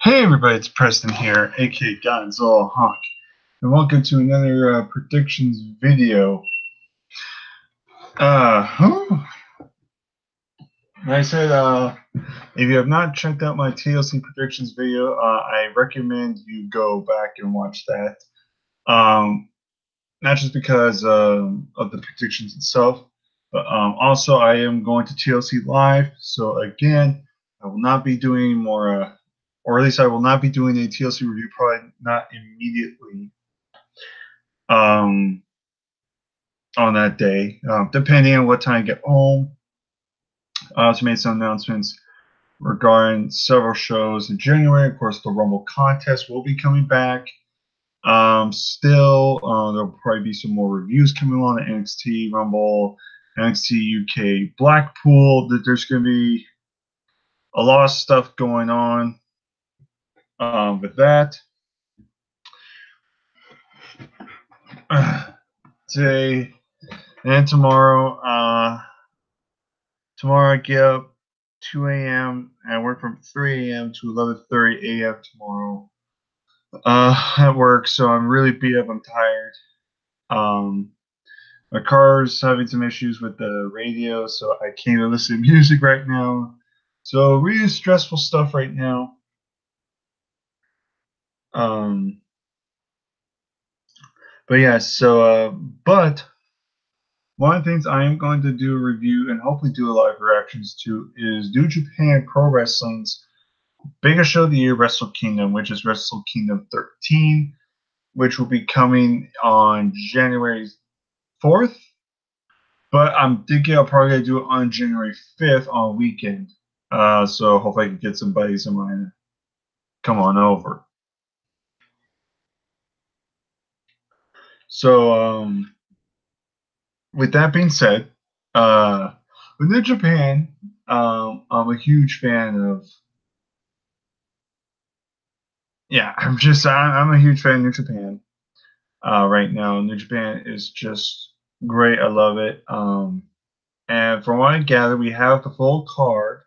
Hey everybody, it's Preston here, aka Godzilla Hawk, and welcome to another predictions video. Like I said, if you have not checked out my TLC predictions video, I recommend you go back and watch that. Not just because of the predictions itself, but also I am going to TLC live, so again, I will not be doing more or at least I will not be doing a TLC review, probably not immediately um, on that day, depending on what time I get home. I also made some announcements regarding several shows in January. Of course, the Rumble contest will be coming back. There'll probably be some more reviews coming on the NXT Rumble, NXT UK Blackpool. That there's going to be a lot of stuff going on with that. Today and tomorrow. Tomorrow I get up 2 a.m. and I work from 3 a.m. to 11:30 a.m. tomorrow at work. So I'm really beat up. I'm tired. My car's having some issues with the radio, so I can't even listen to music right now. So really stressful stuff right now. But yeah, but one of the things I am going to do a review and hopefully do a live reactions to is New Japan Pro Wrestling's biggest show of the year, Wrestle Kingdom, which is Wrestle Kingdom 13, which will be coming on January 4th. But I'm thinking I'll probably do it on January 5th on a weekend. So hopefully I can get some buddies of mine to come on over. So with that being said, with New Japan, I'm a huge fan of. Yeah, I'm a huge fan of New Japan. Right now, New Japan is just great. I love it. And from what I gather, we have the full card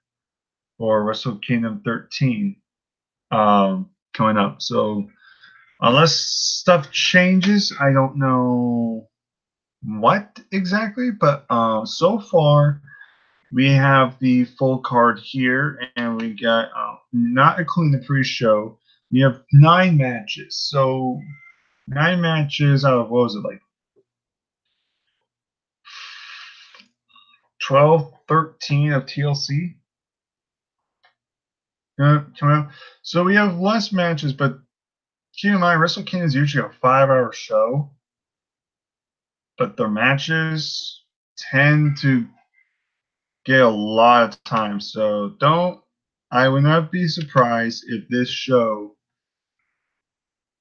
for Wrestle Kingdom 13 coming up. So unless stuff changes, I don't know what exactly, but so far we have the full card here, and we got not including the pre-show. We have 9 matches. So 9 matches out of, what was it, like 12, 13 of TLC? So we have less matches, but keep in mind, Wrestle Kingdom is usually a 5-hour show, but the matches tend to get a lot of time. So I would not be surprised if this show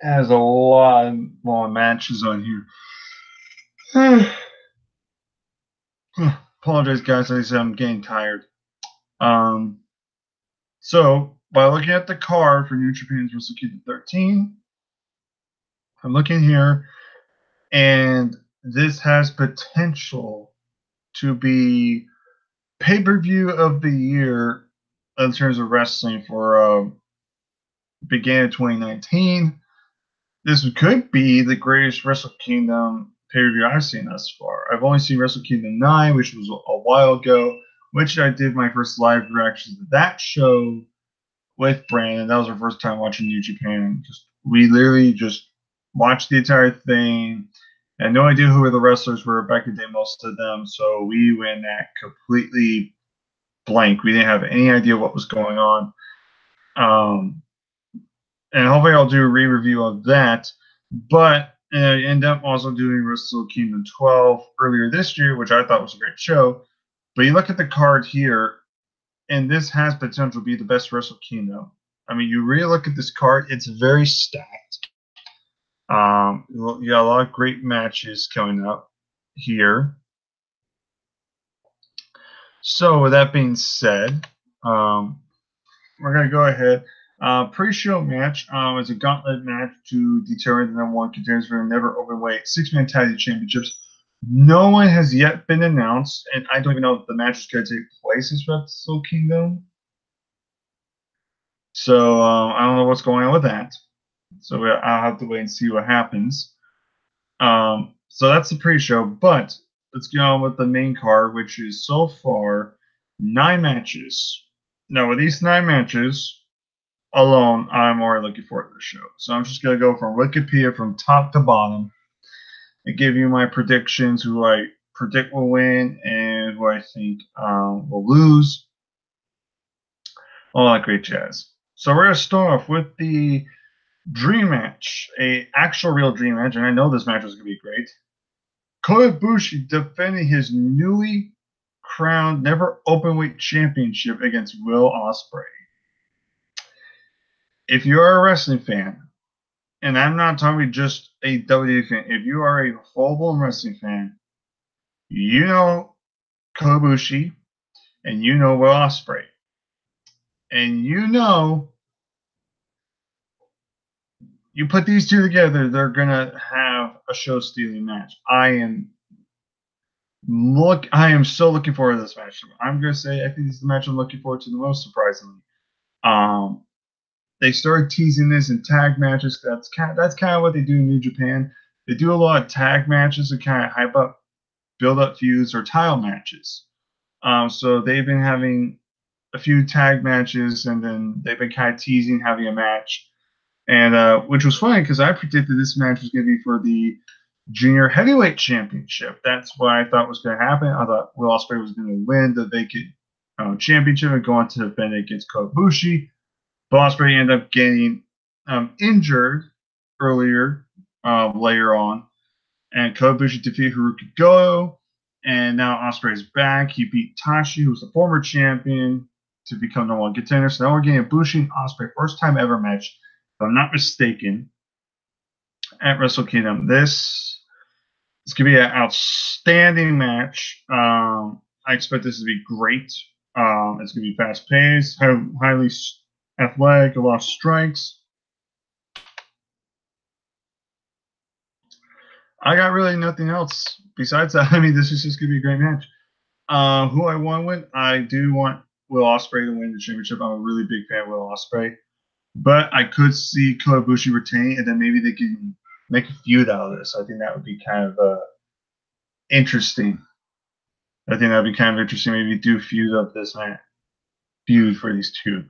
has a lot more matches on here. Apologize, guys. Like I said, I'm getting tired. So by looking at the card for New Japan's Wrestle Kingdom 13, I'm looking here, and this has potential to be pay-per-view of the year in terms of wrestling for began in 2019. This could be the greatest Wrestle Kingdom pay-per-view I've seen thus far. I've only seen Wrestle Kingdom 9, which was a while ago, which I did my first live reaction to that show with Brandon. That was our first time watching New Japan. We literally just watched the entire thing. Had no idea who the wrestlers were back in the day, most of them. So we went at completely blank. We didn't have any idea what was going on. And hopefully I'll do a re-review of that. But I end up also doing Wrestle Kingdom 12 earlier this year, which I thought was a great show. But you look at the card here, and this has potential to be the best Wrestle Kingdom. I mean, you really look at this card, it's very stacked. You got a lot of great matches coming up here. So with that being said, we're going to go ahead. Pre-show match is a gauntlet match to determine the #1 contenders for the never openweight 6-man tag team championships. No one has yet been announced, and I don't even know if the match is going to take place as Wrestle Kingdom. So I don't know what's going on with that. So I'll have to wait and see what happens. So that's the pre-show, but let's get on with the main card, which is so far 9 matches. Now, with these 9 matches alone, I'm already looking forward to the show. So I'm just gonna go from Wikipedia from top to bottom and give you my predictions, who I predict will win and who I think will lose. All that great jazz. So we're gonna start off with the dream match, a actual real dream match, and I know this match is gonna be great. Kota Ibushi defending his newly crowned never openweight championship against Will Ospreay. If you're a wrestling fan, and I'm not talking just a WWE fan, if you are a full-blown wrestling fan, you know Kota Ibushi and you know Will Ospreay, and you put these two together, they're gonna have a show-stealing match. I am so looking forward to this match. I'm gonna say I think this is the match I'm looking forward to the most, surprisingly. Um, they started teasing this in tag matches. That's kind of what they do in New Japan. They do a lot of tag matches to kind of hype up, build up feuds or title matches. So they've been having a few tag matches, and then they've been kind of teasing having a match, and which was funny because I predicted this match was going to be for the Junior Heavyweight Championship. That's what I thought was going to happen. I thought Will Ospreay was going to win the vacant championship and go on to defend it against Kota Ibushi. But Ospreay ended up getting injured earlier, later on, and Kota Ibushi defeated Haruki Goto, and now Ospreay's back. He beat Tashi, who's the former champion, to become number one contender. So now we're getting Ibushi and Ospreay first time ever match, if I'm not mistaken, at Wrestle Kingdom. This going to be an outstanding match. I expect this to be great. It's going to be fast paced, highly athletic, a lot of strikes. I got really nothing else besides that. I mean, this is just going to be a great match. Who I want to win? I do want Will Ospreay to win the championship. I'm a really big fan of Will Ospreay. But I could see Kota Ibushi retain, and then maybe they can make a feud out of this. I think that would be kind of interesting. I think that would be kind of interesting. Maybe do feud up this match, feud for these two.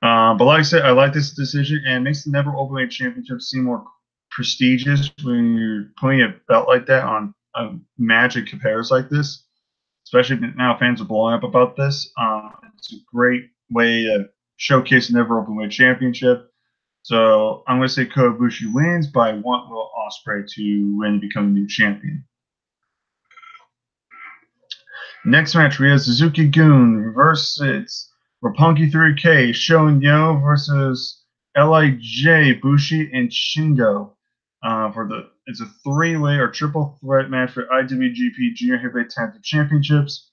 But like I said, I like this decision, and it makes the never openweight championship seem more prestigious when you're putting a belt like that on a match that compares like this. Especially now, fans are blowing up about this. It's a great way to showcase the never openweight championship. So I'm going to say Kota Ibushi wins, but I want Will Ospreay to win and become the new champion. Next match, we have Suzuki-gun versus Roppongi 3K, Shoun Yo versus LIJ, Bushi, and Shingo. It's a three-way or triple threat match for IWGP Junior Heavyweight Tag Team Championships.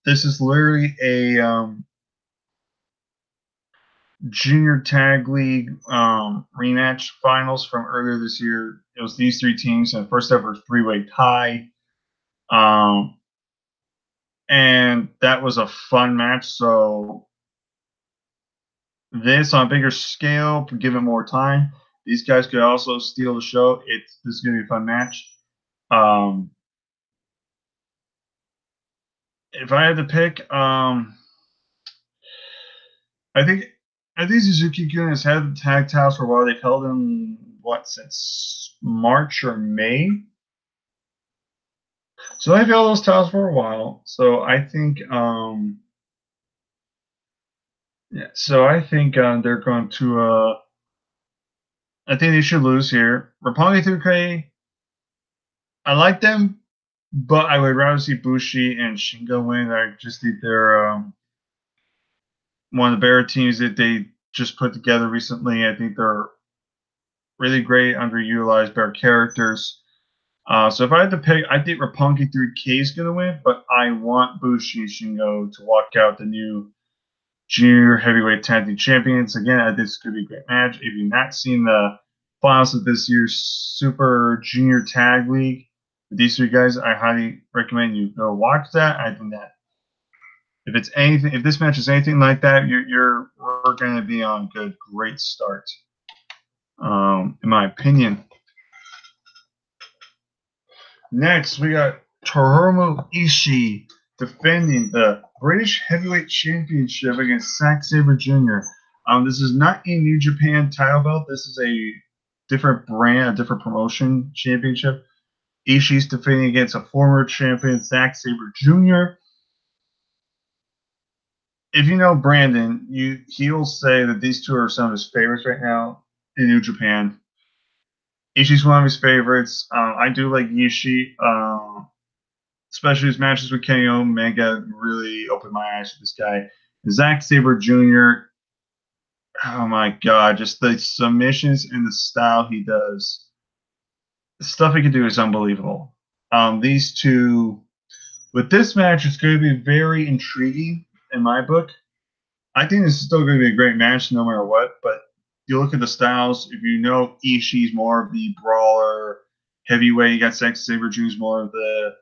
This is literally a Junior Tag League rematch finals from earlier this year. It was these three teams in the first ever three-way tie. And that was a fun match. So this on a bigger scale, give it more time. These guys could also steal the show. This is going to be a fun match. If I had to pick, I think Suzuki-gun has had the tag titles for a while. They've held them since March or May. So they've held those titles for a while. So I think they're going to I think they should lose here. Roppongi 3K, I like them, but I would rather see Bushi and Shingo win. I just think they're one of the better teams that they just put together recently. I think they're really great, underutilized, better characters. So if I had to pick, I think Roppongi 3K is going to win, but I want Bushi and Shingo to walk out the new Junior Heavyweight Tag Team Champions. Again, I think this could be a great match. If you've not seen the finals of this year's Super Junior Tag League with these three guys, I highly recommend you go watch that. I think that If it's anything, if this match is anything like that, we're going to be on a great start. In my opinion. Next, we got Torumo Ishii defending the British Heavyweight Championship against Zack Sabre Jr. This is not a New Japan title belt. This is a different brand, a different promotion championship. Ishii's defending against a former champion, Zack Sabre Jr. If you know Brandon, he'll say that these two are some of his favorites right now in New Japan. Ishii's one of his favorites. I do like Ishii, especially his matches with Kenny Omega really opened my eyes to this guy. Zack Sabre Jr., oh my God, just the submissions and the style he does. The stuff he can do is unbelievable. These two, with this match, it's going to be very intriguing in my book. I think this is still going to be a great match no matter what, but you look at the styles, if you know Ishii's more of the brawler, heavyweight, you got Zack Sabre Jr.'s more of the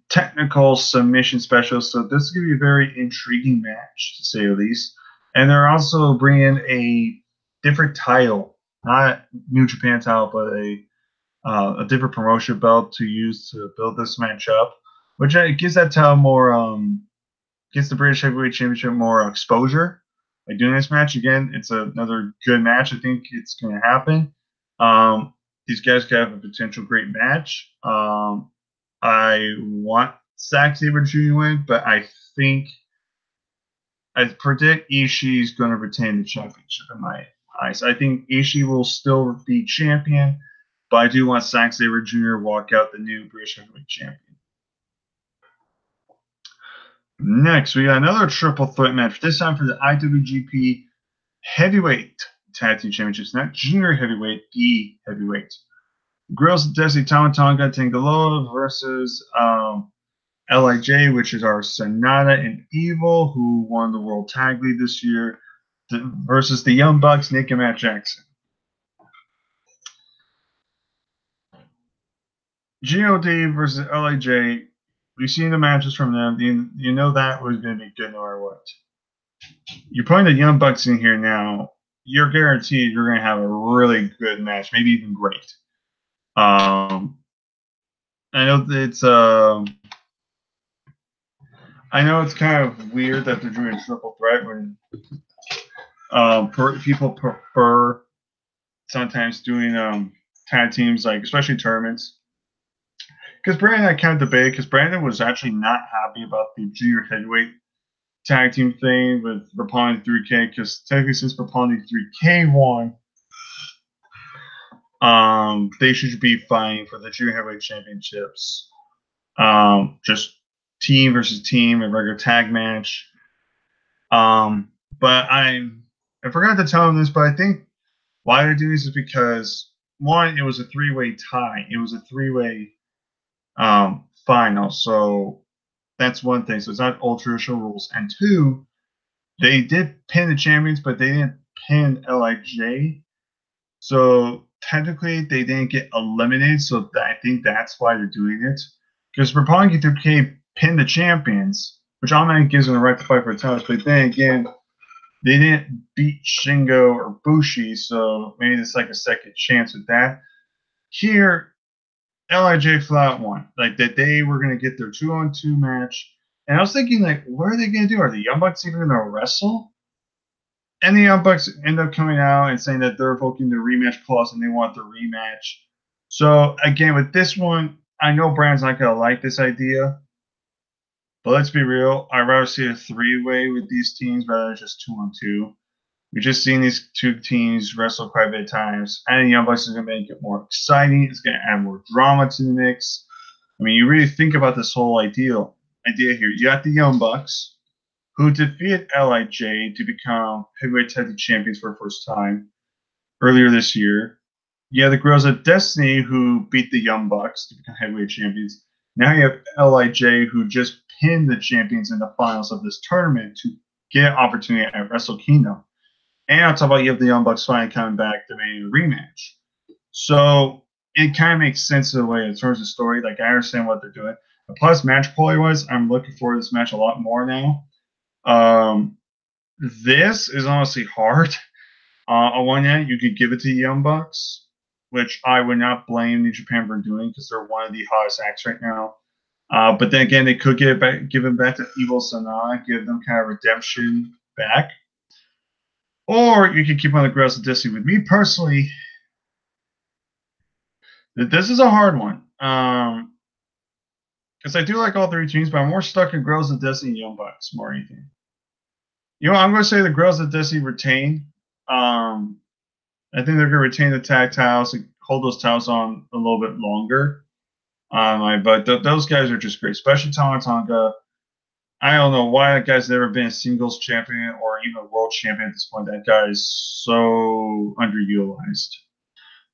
technical submission specialist. So this is going to be a very intriguing match, to say the least. And they're also bringing a different title, not New Japan title, but a different promotion belt to use to build this match up, which gives that title more, gives the British Heavyweight Championship more exposure. By doing this match again, it's another good match. I think it's going to happen. These guys could have a potential great match. I want Zack Sabre Jr. to win, but I predict Ishii's going to retain the championship in my eyes. I think Ishii will still be champion, but I do want Zack Sabre Jr. to walk out the new British Heavyweight Champion. Next, we got another triple threat match, this time for the IWGP Heavyweight Tag Team Championships, not Junior Heavyweight, the Heavyweight. Grills of Destiny, Tama Tonga, Tangaloa versus LIJ, which is our Sonata and Evil, who won the World Tag League this year, versus the Young Bucks, Nick and Matt Jackson. GOD versus LIJ. We've seen the matches from them. You know that was going to be good no matter what. You're putting the Young Bucks in here now. You're guaranteed you're going to have a really good match, maybe even great. I know it's kind of weird that they're doing a triple threat when people prefer sometimes doing tag teams, like especially tournaments. Because Brandon and I kind of debated, because Brandon was actually not happy about the junior heavyweight tag team thing with Roppongi 3K, because technically since Roppongi 3K won, they should be fighting for the junior heavyweight championships. Just team versus team, a regular tag match. But I forgot to tell him this, but I think why they're doing this is because, one, it was a three-way tie. It was a three-way final. So that's one thing. So it's not old traditional rules. And two, they did pin the champions, but they didn't pin LIJ. So technically, they didn't get eliminated. So I think that's why they're doing it. Because Roppongi 3K pinned the champions, which automatically gives them the right to fight for a title. But then again, they didn't beat Shingo or Bushi, so maybe it's like a second chance with that. Here, LIJ flat won. Like, that they were going to get their 2-on-2 match. And I was thinking, like, what are they going to do? Are the Young Bucks even going to wrestle? And the Young Bucks end up coming out and saying that they're invoking the rematch clause and they want the rematch. So, again, with this one, I know Brand's not going to like this idea. But let's be real. I'd rather see a three-way with these teams rather than just 2-on-2. We've just seen these two teams wrestle quite a bit of times. And Young Bucks is going to make it more exciting. It's going to add more drama to the mix. I mean, you really think about this whole idea here. You got the Young Bucks, who defeated LIJ to become heavyweight tag team champions for the first time earlier this year. You have the Girls of Destiny, who beat the Young Bucks to become heavyweight champions. Now you have LIJ, who just pinned the champions in the finals of this tournament to get an opportunity at Wrestle Kingdom. And on top of it, you have the Young Bucks finally coming back demanding a rematch. So it kind of makes sense in a way in terms of story. Like, I understand what they're doing. Plus, match quality wise, I'm looking forward to this match a lot more now. This is honestly hard. On one hand, you could give it to the Young Bucks, which I would not blame New Japan for doing because they're one of the hottest acts right now. But then again, they could give it back to Evil Sanada, give them kind of redemption back. Or you can keep on the Grails of Destiny. With me personally, this is a hard one. Because I do like all three teams, but I'm more stuck in Grails of Destiny and Young Bucks more than anything. I'm going to say the Grails of Destiny retain. I think they're going to retain the tag titles and hold those titles on a little bit longer. But those guys are just great, especially Tonga. I don't know why that guy's never been a singles champion or even a world champion at this point. That guy is so underutilized.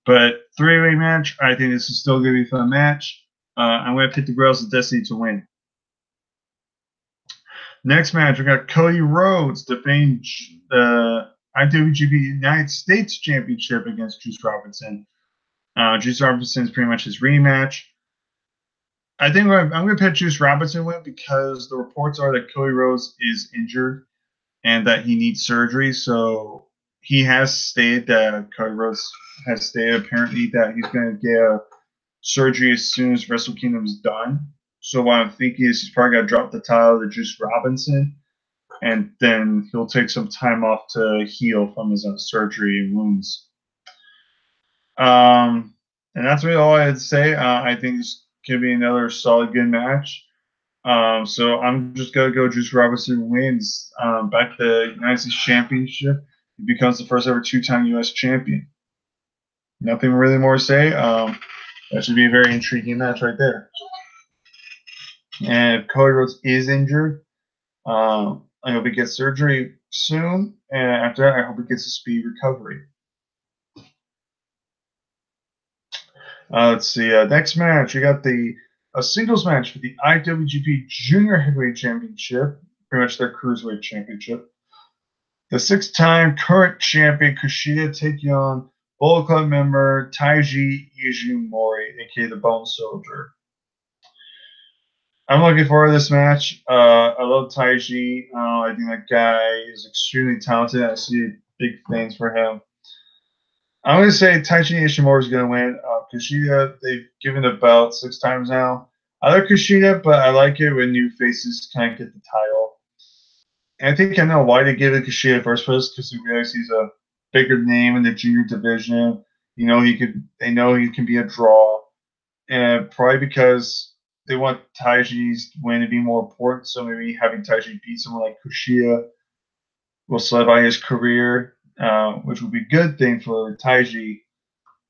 But three-way match, I think this is still going to be a fun match. I'm going to pick the Grails of Destiny to win. Next match, we got Cody Rhodes defending the IWGP United States Championship against Juice Robinson. Juice Robinson is pretty much his rematch. I think I'm going to pick Juice Robinson win because the reports are that Cody Rhodes is injured and that he needs surgery. So he has stated that Cody Rhodes has stated apparently that he's going to get surgery as soon as Wrestle Kingdom is done. So what I'm thinking is he's probably going to drop the title to Juice Robinson, and then he'll take some time off to heal from his surgery and wounds. And that's really all I had to say. I think this could be another solid, good match. So I'm just going to go Juice Robinson wins back the United States Championship. He becomes the first ever two-time U.S. champion. Nothing really more to say. That should be a very intriguing match right there. And if Cody Rhodes is injured, I hope he gets surgery soon. And after that, I hope he gets a speedy recovery. Let's see. Next match, we got a singles match for the IWGP Junior Heavyweight Championship, pretty much their Cruiserweight Championship. The six-time current champion Kushida taking on Bullet Club member Taiji Ishimori, aka the Bone Soldier. I'm looking forward to this match. I love Taiji. I think that guy is extremely talented. I see big things for him. I'm going to say Taiji Ishimori is going to win. Kushida, they've given the belt 6 times now. I like Kushida, but I like it when new faces kind of get the title. And I think I know why they give it Kushida first place, because they realize he's a bigger name in the junior division. They know he can be a draw. And probably because they want Taiji's win to be more important, so maybe having Taiji beat someone like Kushida will solidify his career, which would be a good thing for Taiji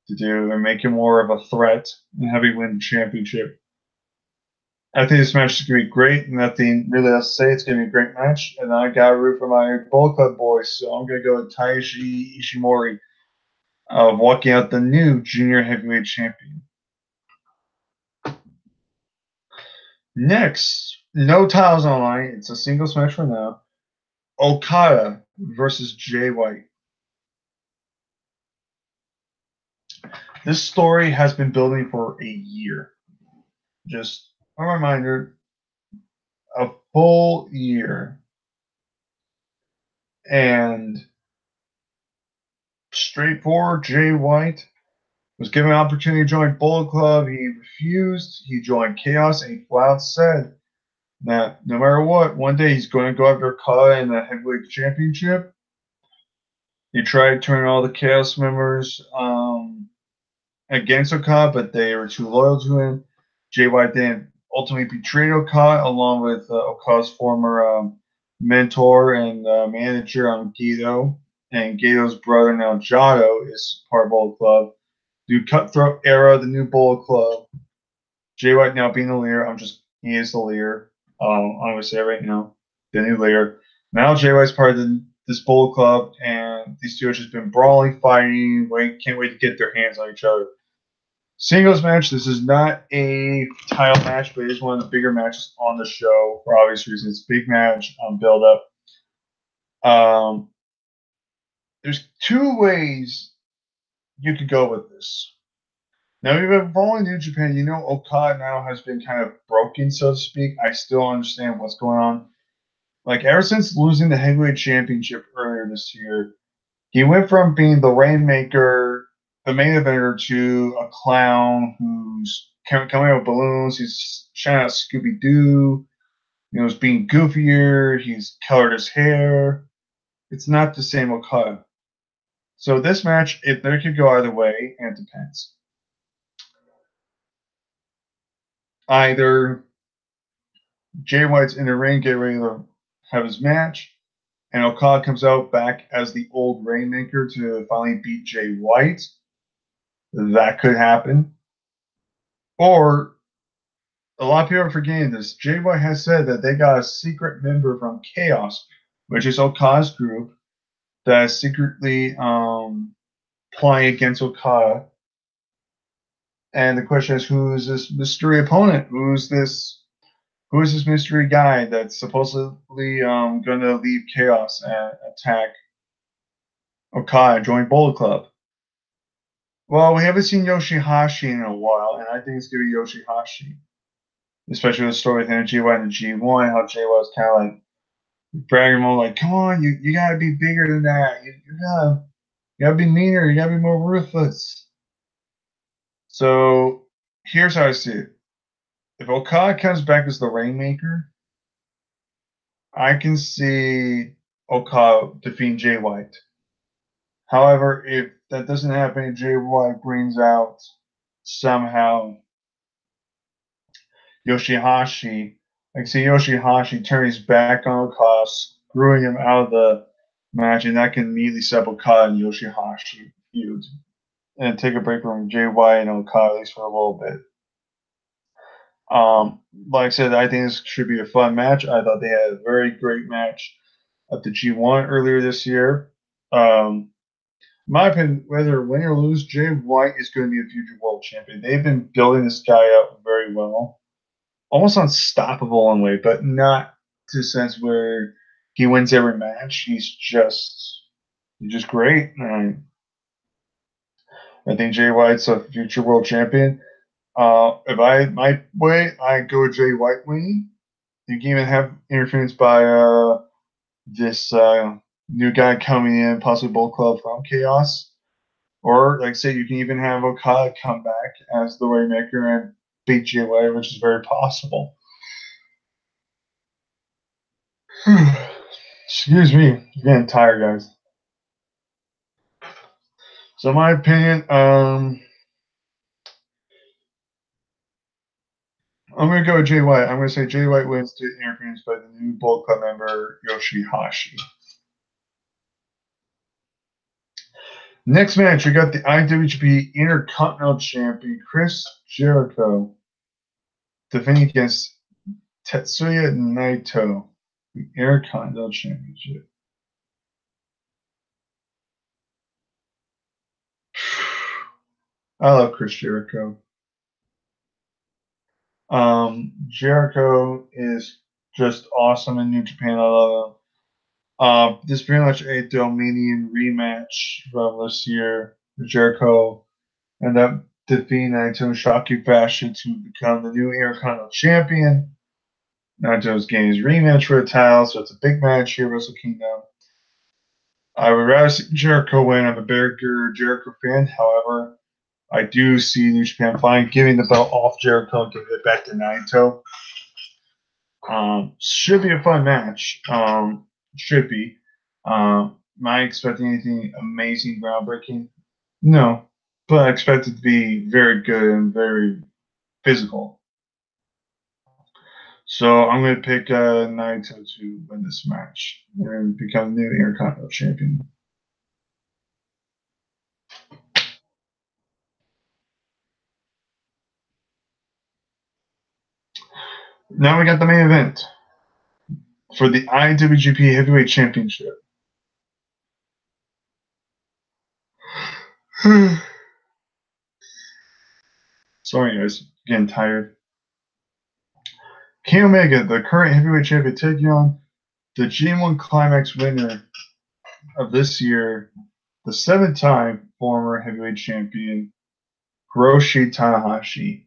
to do and make him more of a threat and have him win the championship. I think this match is going to be great. Nothing really else to say. It's going to be a great match. And I got to root for my Bullet Club boys, so I'm going to go with Taiji Ishimori walking out the new Junior Heavyweight Champion. Next, no titles on the line. It's a singles match for now. Okada versus Jay White. This story has been building for a year. Just a reminder, a full year. And straightforward, Jay White was given an opportunity to join Bullet Club. He refused. He joined Chaos, and he flat said that no matter what, one day he's going to go after Okada in the Heavyweight Championship. He tried turning all the Chaos members against Okada, but they were too loyal to him. Jay White then ultimately betrayed Okada, along with Okada's former mentor and manager, Gedo. And Gedo's brother, now Jado, is part of Bullet Club. New Cutthroat Era, the new Bullet Club. Jay White now being the leader. He is the leader. I'm going to say it right now. The new leader. Now Jay White's part of this Bullet Club, and these two have just been brawling, fighting. Can't wait to get their hands on each other. Singles match. This is not a title match, but it is one of the bigger matches on the show for obvious reasons. Big match, build up. There's 2 ways you could go with this. Now, if you've been following New Japan, you know Okada now has been kind of broken, so to speak. I still understand what's going on. Like, ever since losing the Heavyweight Championship earlier this year, he went from being the Rainmaker, the main eventer, to a clown who's coming out with balloons. He's shouting out Scooby Doo. You know, he's being goofier. He's colored his hair. It's not the same Okada. So this match, there could go either way, and it depends. Either Jay White's in the ring, get ready to have his match, and Okada comes out back as the old Rainmaker to finally beat Jay White. That could happen. Or a lot of people are forgetting this. Jay White has said that they got a secret member from Chaos, which is Okada's group, that is secretly playing against Okada. And the question is, who is this mystery opponent? Who is this mystery guy that's supposedly going to leave Chaos and attack Okada, join Bullet Club? Well, we haven't seen Yoshihashi in a while, and I think it's going to be Yoshihashi. Especially with the story with NJPW and the G1, how Jay was kind of like bragging more like, come on, you got to be bigger than that. You gotta be meaner. You gotta be more ruthless. So here's how I see it. If Okada comes back as the Rainmaker, I can see Okada defeating Jay White. However, if that doesn't happen, Jay White brings out somehow Yoshihashi. I can see Yoshihashi turn his back on Okada, screwing him out of the match, and that can immediately set up Okada and Yoshihashi feud. And take a break from Jay White and Okada at least for a little bit. Like I said, I think this should be a fun match. I thought they had a very great match at the G1 earlier this year. In my opinion, whether win or lose, Jay White is going to be a future world champion. They've been building this guy up very well, almost unstoppable in a way, but not to the sense where he wins every match. He's just great. And I think Jay White's a future world champion. If I my way, I go Jay White winning. You can even have interference by this new guy coming in, possibly Bullet Club from Chaos. Or, like I say, you can even have Okada come back as the Rainmaker and beat Jay White, which is very possible. Excuse me, I'm getting tired, guys. So, my opinion, I'm going to go with Jay White. I'm going to say Jay White wins to interference by the new Bullet Club member, Yoshihashi. Next match, we got the IWGP Intercontinental Champion, Chris Jericho, defending against Tetsuya Naito, the Intercontinental Championship. I love Chris Jericho. Jericho is just awesome in New Japan. I love him. This is pretty much a Dominion rematch from this year. Jericho ended up defeating Naito in shocking fashion to become the new Intercontinental Champion. Naito's getting his rematch for the title, so it's a big match here, Wrestle Kingdom. I would rather see Jericho win. I'm a bigger Jericho fan. However, I do see New Japan finally giving the belt off Jericho and giving it back to Naito. Should be a fun match. Should be. Am I expecting anything amazing, groundbreaking? No, but I expect it to be very good and very physical. So I'm going to pick Naito to win this match and become the new Intercontinental Champion. Now we got the main event for the IWGP Heavyweight Championship. Sorry, guys, getting tired. Kenny Omega, the current heavyweight champion, taking on the G1 Climax winner of this year, the 7-time former heavyweight champion, Hiroshi Tanahashi.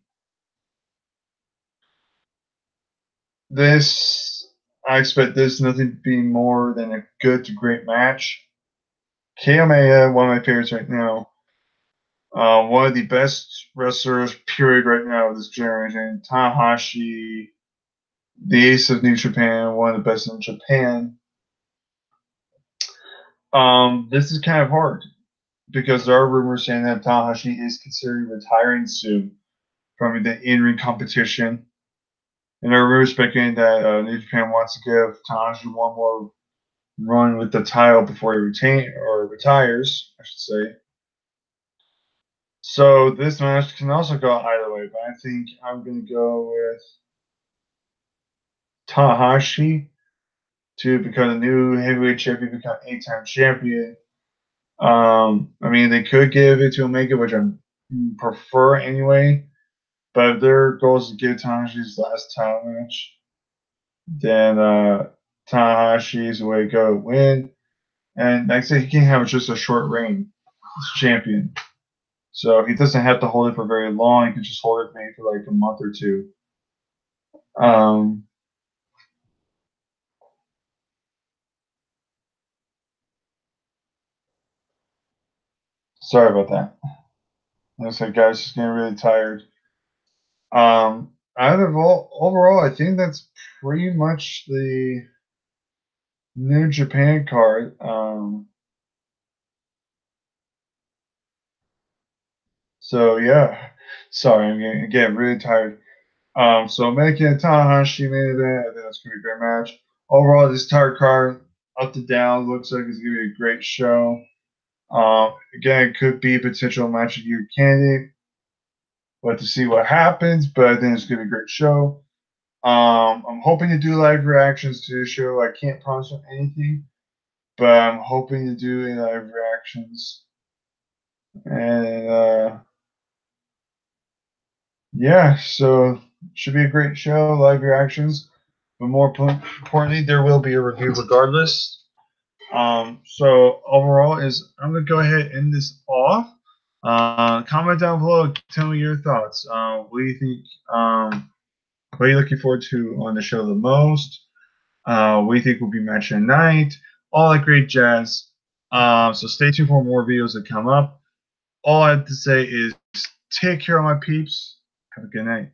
I expect this nothing to be more than a good to great match. Kamehameha, one of my favorites right now. One of the best wrestlers, period, right now of this generation. Tanahashi, the ace of New Japan, one of the best in Japan. This is kind of hard because there are rumors saying that Tanahashi is considering retiring soon from the in-ring competition. And there are rumors speculating that New Japan wants to give Tanahashi one more run with the title before he retires, I should say. So this match can also go either way, but I think I'm going to go with Tanahashi to become a new heavyweight champion, become 8-time champion. I mean, they could give it to Omega, which I prefer anyway. But if their goal is to give Tanahashi's last title match, then Tanahashi's the way to go win. And like I said, he can have just a short reign as champion. So he doesn't have to hold it for very long. He can just hold it maybe for like a month or two. Sorry about that. Like I said, guys, just getting really tired. Out of overall, I think that's pretty much the New Japan card. So yeah, sorry, I'm getting really tired. So making a Tanahashi main event, I think that's gonna be a great match. Overall, this entire card, up to down, looks like it's gonna be a great show. Again, it could be a potential match of the year candidate. We'll have to see what happens, but I think it's gonna be a great show. I'm hoping to do live reactions to the show. I can't promise anything, but I'm hoping to do live reactions. And yeah, so should be a great show, live reactions. But more importantly, there will be a review regardless. So overall, I'm gonna go ahead and end this off. Comment down below, tell me your thoughts. What do you think? What are you looking forward to on the show the most? What do you think will be match tonight? All that great jazz. So stay tuned for more videos that come up. All I have to say is take care of my peeps. Have a good night.